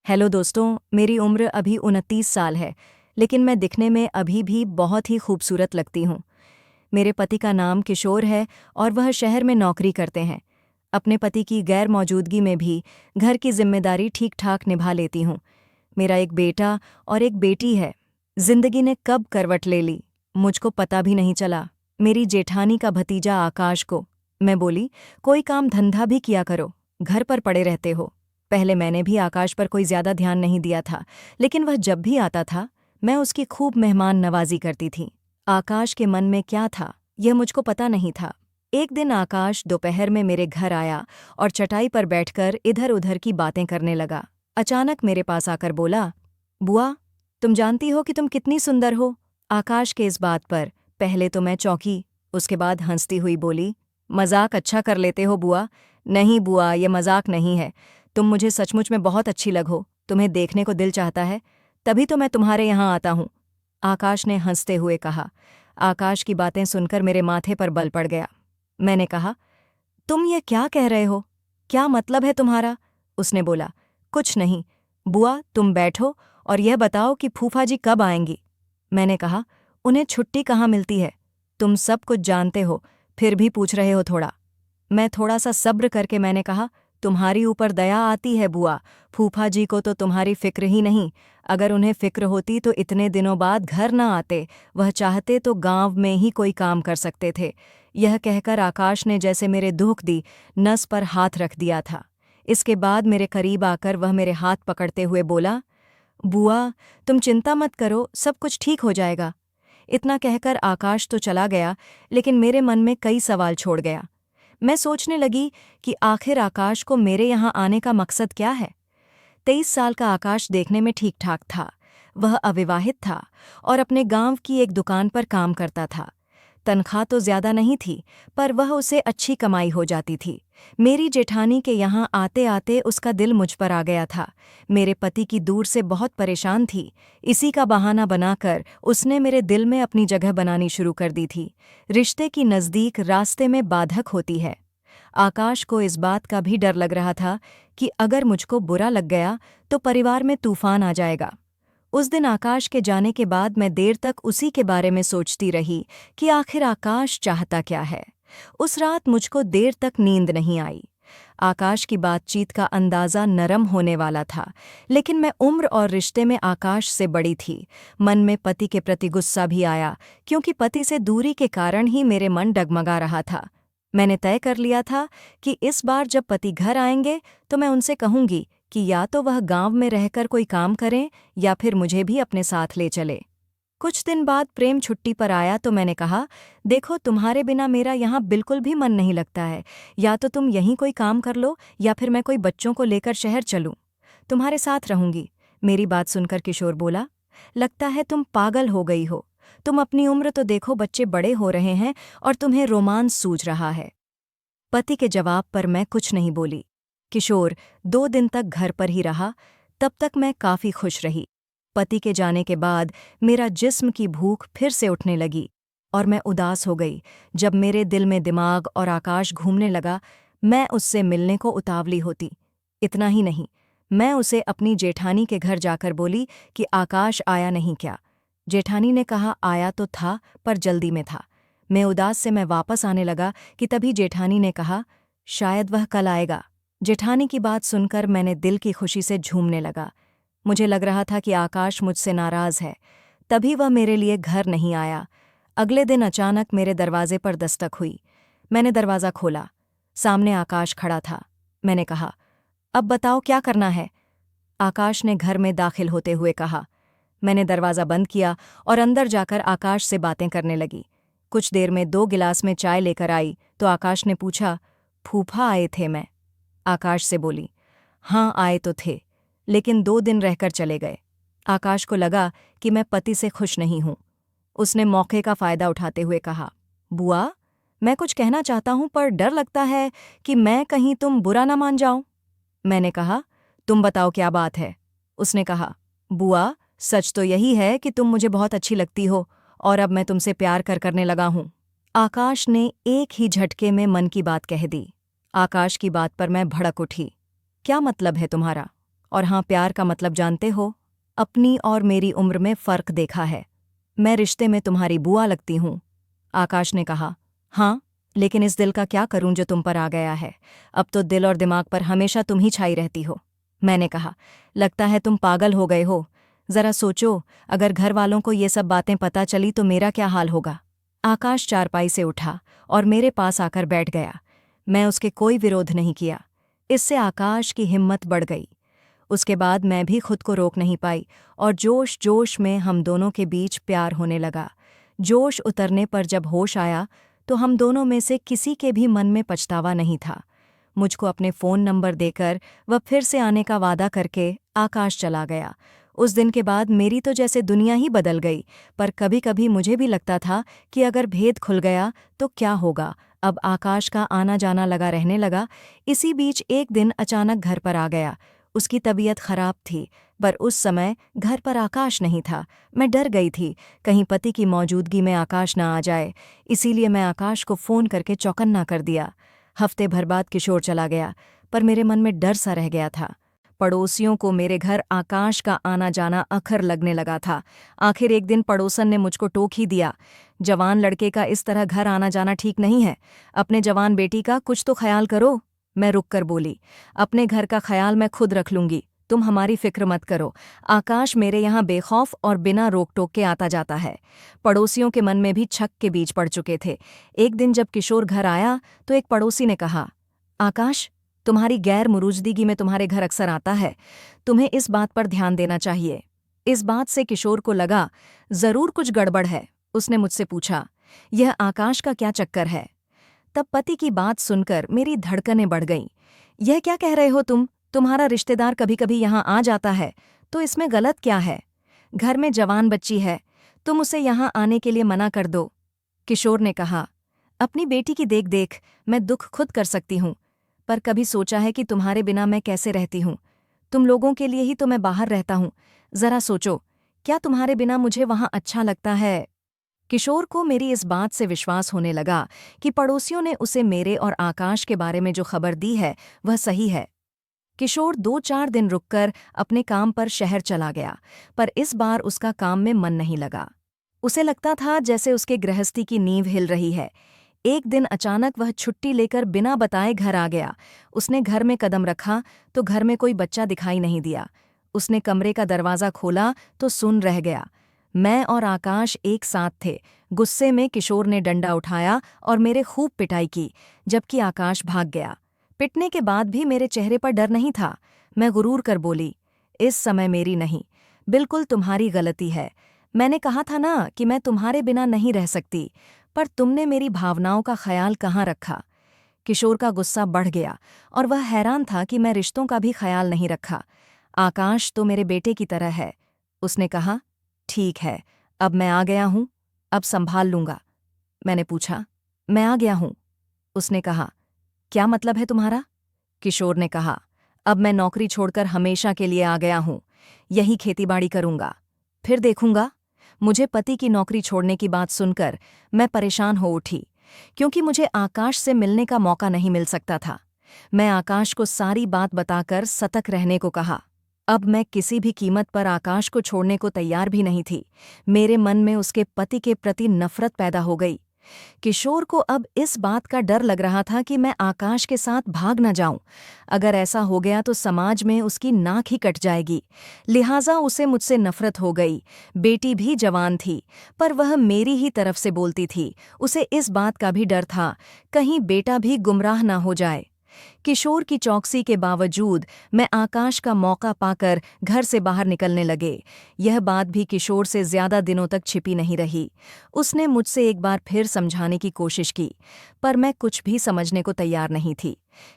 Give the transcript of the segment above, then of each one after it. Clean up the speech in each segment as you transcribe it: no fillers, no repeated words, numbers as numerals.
Hello दोस्तों, मेरी उम्र अभी 29 साल है, लेकिन मैं दिखने में अभी भी बहुत ही खूबसूरत लगती हूँ। मेरे पति का नाम किशोर है और वह शहर में नौकरी करते हैं। अपने पति की गैर मौजूदगी में भी घर की जिम्मेदारी ठीक-ठाक निभा लेती हूँ। मेरा एक बेटा और एक बेटी है। जिंदगी ने कब करवट ले ली, मुझको पता भी नहीं चला। मेरी जेठानी का भतीजा आकाश को मैं बोली, कोई काम धंधा भी किया करो, घर पर पड़े रहते हो। पहले मैंने भी आकाश पर कोई ज्यादा ध्यान नहीं दिया था, लेकिन वह जब भी आता था मैं उसकी खूब मेहमान नवाजी करती थी। आकाश के मन में क्या था यह मुझको पता नहीं था। एक दिन आकाश दोपहर में मेरे घर आया और चटाई पर बैठकर इधर उधर की बातें करने लगा। अचानक मेरे पास आकर बोला, बुआ, तुम जानती हो कि तुम कितनी सुंदर हो। आकाश के इस बात पर पहले तो मैं चौंकी, उसके बाद हंसती हुई बोली, मजाक अच्छा कर लेते हो बुआ। नहीं बुआ, ये मजाक नहीं है। तुम मुझे सचमुच में बहुत अच्छी लगो, तुम्हें देखने को दिल चाहता है, तभी तो मैं तुम्हारे यहाँ आता हूँ। आकाश ने हंसते हुए कहा। आकाश की बातें सुनकर मेरे माथे पर बल पड़ गया। मैंने कहा, तुम ये क्या कह रहे हो? क्या मतलब है तुम्हारा? उसने बोला, कुछ नहीं। बुआ, तुम बैठो और यह बताओ कि फूफा जी कब आएंगी। मैंने कहा, उन्हें छुट्टी कहाँ मिलती है? तुम सब कुछ जानते हो, फिर भी पूछ रहे हो थोड़ा। मैं थोड़ा सा सब्र करके मैंने कहा, तुम्हारी ऊपर दया आती है बुआ, फूफा जी को तो तुम्हारी फिक्र ही नहीं। अगर उन्हें फिक्र होती तो इतने दिनों बाद घर न आते, वह चाहते तो गांव में ही कोई काम कर सकते थे। यह कहकर आकाश ने जैसे मेरे दुख दी नस पर हाथ रख दिया था। इसके बाद मेरे करीब आकर वह मेरे हाथ पकड़ते हुए बोला, बुआ, तुम चिंता मत करो, सब कुछ ठीक हो जाएगा। इतना कहकर आकाश तो चला गया, लेकिन मेरे मन में कई सवाल छोड़ गया। मैं सोचने लगी कि आखिर आकाश को मेरे यहाँ आने का मकसद क्या है। 23 साल का आकाश देखने में ठीक ठाक था। वह अविवाहित था और अपने गांव की एक दुकान पर काम करता था। तनख्वाह तो ज्यादा नहीं थी, पर वह उसे अच्छी कमाई हो जाती थी। मेरी जेठानी के यहाँ आते आते उसका दिल मुझ पर आ गया था। मेरे पति की दूर से बहुत परेशान थी, इसी का बहाना बनाकर उसने मेरे दिल में अपनी जगह बनानी शुरू कर दी थी। रिश्ते की नज़दीक रास्ते में बाधक होती है। आकाश को इस बात का भी डर लग रहा था कि अगर मुझको बुरा लग गया तो परिवार में तूफान आ जाएगा। उस दिन आकाश के जाने के बाद मैं देर तक उसी के बारे में सोचती रही कि आखिर आकाश चाहता क्या है। उस रात मुझको देर तक नींद नहीं आई। आकाश की बातचीत का अंदाज़ा नरम होने वाला था, लेकिन मैं उम्र और रिश्ते में आकाश से बड़ी थी। मन में पति के प्रति गुस्सा भी आया, क्योंकि पति से दूरी के कारण ही मेरे मन डगमगा रहा था। मैंने तय कर लिया था कि इस बार जब पति घर आएंगे तो मैं उनसे कहूंगी कि या तो वह गांव में रहकर कोई काम करें या फिर मुझे भी अपने साथ ले चले। कुछ दिन बाद प्रेम छुट्टी पर आया तो मैंने कहा, देखो, तुम्हारे बिना मेरा यहाँ बिल्कुल भी मन नहीं लगता है। या तो तुम यहीं कोई काम कर लो या फिर मैं कोई बच्चों को लेकर शहर चलूं। तुम्हारे साथ रहूंगी। मेरी बात सुनकर किशोर बोला, लगता है तुम पागल हो गई हो। तुम अपनी उम्र तो देखो, बच्चे बड़े हो रहे हैं और तुम्हें रोमांस सूझ रहा है। पति के जवाब पर मैं कुछ नहीं बोली। किशोर 2 दिन तक घर पर ही रहा। तब तक मैं काफी खुश रही। पति के जाने के बाद मेरा जिस्म की भूख फिर से उठने लगी और मैं उदास हो गई। जब मेरे दिल में दिमाग और आकाश घूमने लगा, मैं उससे मिलने को उतावली होती। इतना ही नहीं, मैं उसे अपनी जेठानी के घर जाकर बोली कि आकाश आया नहीं क्या। जेठानी ने कहा, आया तो था पर जल्दी में था। मैं वापस आने लगा कि तभी जेठानी ने कहा, शायद वह कल आएगा। जेठानी की बात सुनकर मैंने दिल की खुशी से झूमने लगा। मुझे लग रहा था कि आकाश मुझसे नाराज है, तभी वह मेरे लिए घर नहीं आया। अगले दिन अचानक मेरे दरवाजे पर दस्तक हुई। मैंने दरवाज़ा खोला। सामने आकाश खड़ा था। मैंने कहा, अब बताओ क्या करना है? आकाश ने घर में दाखिल होते हुए कहा। मैंने दरवाज़ा बंद किया और अंदर जाकर आकाश से बातें करने लगी। कुछ देर में 2 गिलास में चाय लेकर आई तो आकाश ने पूछा, फूफा आए थे? मैं आकाश से बोली, हाँ आए तो थे, लेकिन 2 दिन रहकर चले गए। आकाश को लगा कि मैं पति से खुश नहीं हूं। उसने मौके का फायदा उठाते हुए कहा, बुआ, मैं कुछ कहना चाहता हूं पर डर लगता है कि मैं कहीं तुम बुरा ना मान जाओ। मैंने कहा, तुम बताओ क्या बात है? उसने कहा, बुआ, सच तो यही है कि तुम मुझे बहुत अच्छी लगती हो और अब मैं तुमसे प्यार करने लगा हूं। आकाश ने एक ही झटके में मन की बात कह दी। आकाश की बात पर मैं भड़क उठी। क्या मतलब है तुम्हारा? और हाँ, प्यार का मतलब जानते हो? अपनी और मेरी उम्र में फ़र्क देखा है। मैं रिश्ते में तुम्हारी बुआ लगती हूँ। आकाश ने कहा, हाँ, लेकिन इस दिल का क्या करूं जो तुम पर आ गया है। अब तो दिल और दिमाग पर हमेशा तुम ही छाई रहती हो। मैंने कहा, लगता है तुम पागल हो गए हो। जरा सोचो, अगर घर वालों को ये सब बातें पता चली तो मेरा क्या हाल होगा। आकाश चारपाई से उठा और मेरे पास आकर बैठ गया। मैं उसके कोई विरोध नहीं किया। इससे आकाश की हिम्मत बढ़ गई। उसके बाद मैं भी खुद को रोक नहीं पाई और जोश जोश में हम दोनों के बीच प्यार होने लगा। जोश उतरने पर जब होश आया तो हम दोनों में से किसी के भी मन में पछतावा नहीं था। मुझको अपने फ़ोन नंबर देकर वह फिर से आने का वादा करके आकाश चला गया। उस दिन के बाद मेरी तो जैसे दुनिया ही बदल गई, पर कभी कभी मुझे भी लगता था कि अगर भेद खुल गया तो क्या होगा। अब आकाश का आना जाना लगा रहने लगा। इसी बीच एक दिन अचानक घर पर आ गया। उसकी तबीयत खराब थी, पर उस समय घर पर आकाश नहीं था। मैं डर गई थी, कहीं पति की मौजूदगी में आकाश ना आ जाए। इसीलिए मैं आकाश को फ़ोन करके चौकन्ना कर दिया। हफ्ते भर बाद किशोर चला गया, पर मेरे मन में डर सा रह गया था। पड़ोसियों को मेरे घर आकाश का आना जाना अखर लगने लगा था। आखिर एक दिन पड़ोसन ने मुझको टोक ही दिया, जवान लड़के का इस तरह घर आना जाना ठीक नहीं है। अपने जवान बेटी का कुछ तो ख्याल करो। मैं रुक कर बोली, अपने घर का ख्याल मैं खुद रख लूंगी, तुम हमारी फिक्र मत करो। आकाश मेरे यहाँ बेखौफ और बिना रोक टोक के आता जाता है। पड़ोसियों के मन में भी छक के बीज पड़ चुके थे। एक दिन जब किशोर घर आया तो एक पड़ोसी ने कहा, आकाश, तुम्हारी गैर मुरुजदगी में तुम्हारे घर अक्सर आता है, तुम्हें इस बात पर ध्यान देना चाहिए। इस बात से किशोर को लगा जरूर कुछ गड़बड़ है। उसने मुझसे पूछा, यह आकाश का क्या चक्कर है? तब पति की बात सुनकर मेरी धड़कनें बढ़ गईं। यह क्या कह रहे हो तुम? तुम्हारा रिश्तेदार कभी कभी यहाँ आ जाता है, तो इसमें गलत क्या है? घर में जवान बच्ची है, तुम उसे यहाँ आने के लिए मना कर दो। किशोर ने कहा, अपनी बेटी की देख देख मैं दुख खुद कर सकती हूँ, पर कभी सोचा है कि तुम्हारे बिना मैं कैसे रहती हूँ? तुम लोगों के लिए ही तो मैं बाहर रहता हूँ। जरा सोचो, क्या तुम्हारे बिना मुझे वहाँ अच्छा लगता है? किशोर को मेरी इस बात से विश्वास होने लगा कि पड़ोसियों ने उसे मेरे और आकाश के बारे में जो खबर दी है वह सही है। किशोर 2-4 दिन रुककर अपने काम पर शहर चला गया, पर इस बार उसका काम में मन नहीं लगा। उसे लगता था जैसे उसके गृहस्थी की नींव हिल रही है। एक दिन अचानक वह छुट्टी लेकर बिना बताए घर आ गया। उसने घर में कदम रखा तो घर में कोई बच्चा दिखाई नहीं दिया। उसने कमरे का दरवाज़ा खोला तो सुन रह गया। मैं और आकाश एक साथ थे। गुस्से में किशोर ने डंडा उठाया और मेरे खूब पिटाई की, जबकि आकाश भाग गया। पिटने के बाद भी मेरे चेहरे पर डर नहीं था। मैं गुरूर कर बोली, इस समय मेरी नहीं, बिल्कुल तुम्हारी गलती है। मैंने कहा था ना कि मैं तुम्हारे बिना नहीं रह सकती, पर तुमने मेरी भावनाओं का ख्याल कहाँ रखा। किशोर का गुस्सा बढ़ गया और वह हैरान था कि मैं रिश्तों का भी ख्याल नहीं रखा। आकाश तो मेरे बेटे की तरह है। उसने कहा, ठीक है, अब मैं आ गया हूँ, अब संभाल लूंगा। मैंने पूछा, मैं आ गया हूँ? उसने कहा, क्या मतलब है तुम्हारा? किशोर ने कहा, अब मैं नौकरी छोड़कर हमेशा के लिए आ गया हूँ। यही खेतीबाड़ी करूंगा, फिर देखूंगा। मुझे पति की नौकरी छोड़ने की बात सुनकर मैं परेशान हो उठी, क्योंकि मुझे आकाश से मिलने का मौका नहीं मिल सकता था। मैं आकाश को सारी बात बताकर सतर्क रहने को कहा। अब मैं किसी भी कीमत पर आकाश को छोड़ने को तैयार भी नहीं थी। मेरे मन में उसके पति के प्रति नफरत पैदा हो गई। किशोर को अब इस बात का डर लग रहा था कि मैं आकाश के साथ भाग न जाऊं। अगर ऐसा हो गया तो समाज में उसकी नाक ही कट जाएगी। लिहाजा उसे मुझसे नफरत हो गई। बेटी भी जवान थी, पर वह मेरी ही तरफ से बोलती थी। उसे इस बात का भी डर था, कहीं बेटा भी गुमराह न हो जाए। किशोर की चौकसी के बावजूद मैं आकाश का मौका पाकर घर से बाहर निकलने लगे। यह बात भी किशोर से ज्यादा दिनों तक छिपी नहीं रही। उसने मुझसे एक बार फिर समझाने की कोशिश की, पर मैं कुछ भी समझने को तैयार नहीं थी।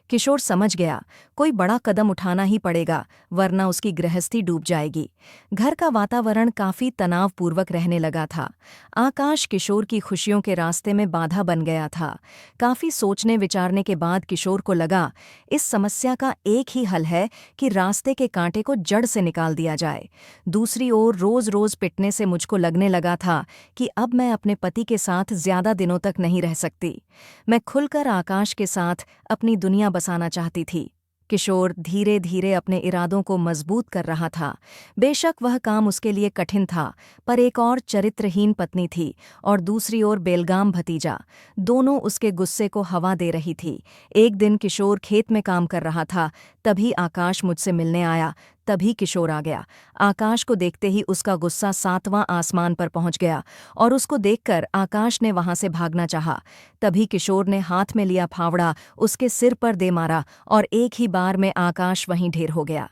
किशोर समझ गया, कोई बड़ा कदम उठाना ही पड़ेगा, वरना उसकी गृहस्थी डूब जाएगी। घर का वातावरण काफी तनावपूर्वक रहने लगा था। आकाश किशोर की खुशियों के रास्ते में बाधा बन गया था। काफी सोचने विचारने के बाद किशोर को लगा, इस समस्या का एक ही हल है कि रास्ते के कांटे को जड़ से निकाल दिया जाए। दूसरी ओर रोज रोज पिटने से मुझको लगने लगा था कि अब मैं अपने पति के साथ ज्यादा दिनों तक नहीं रह सकती। मैं खुलकर आकाश के साथ अपनी दुनिया बसाना चाहती थी। किशोर धीरे धीरे अपने इरादों को मजबूत कर रहा था। बेशक वह काम उसके लिए कठिन था, पर एक और चरित्रहीन पत्नी थी और दूसरी ओर बेलगाम भतीजा, दोनों उसके गुस्से को हवा दे रही थी। एक दिन किशोर खेत में काम कर रहा था, तभी आकाश मुझसे मिलने आया। तभी किशोर आ गया। आकाश को देखते ही उसका गुस्सा 7वां आसमान पर पहुंच गया और उसको देखकर आकाश ने वहां से भागना चाहा। तभी किशोर ने हाथ में लिया फावड़ा उसके सिर पर दे मारा और एक ही बार में आकाश वहीं ढेर हो गया।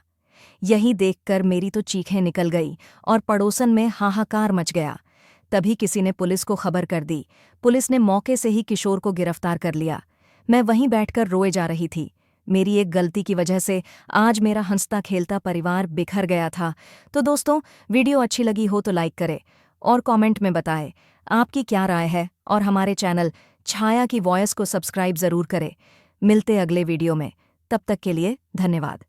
यही देखकर मेरी तो चीखें निकल गई और पड़ोसन में हाहाकार मच गया। तभी किसी ने पुलिस को खबर कर दी। पुलिस ने मौके से ही किशोर को गिरफ्तार कर लिया। मैं वहीं बैठकर रोए जा रही थी। मेरी एक गलती की वजह से आज मेरा हंसता खेलता परिवार बिखर गया था। तो दोस्तों, वीडियो अच्छी लगी हो तो लाइक करें और कमेंट में बताएं आपकी क्या राय है, और हमारे चैनल छाया की वॉइस को सब्सक्राइब ज़रूर करें। मिलते अगले वीडियो में, तब तक के लिए धन्यवाद।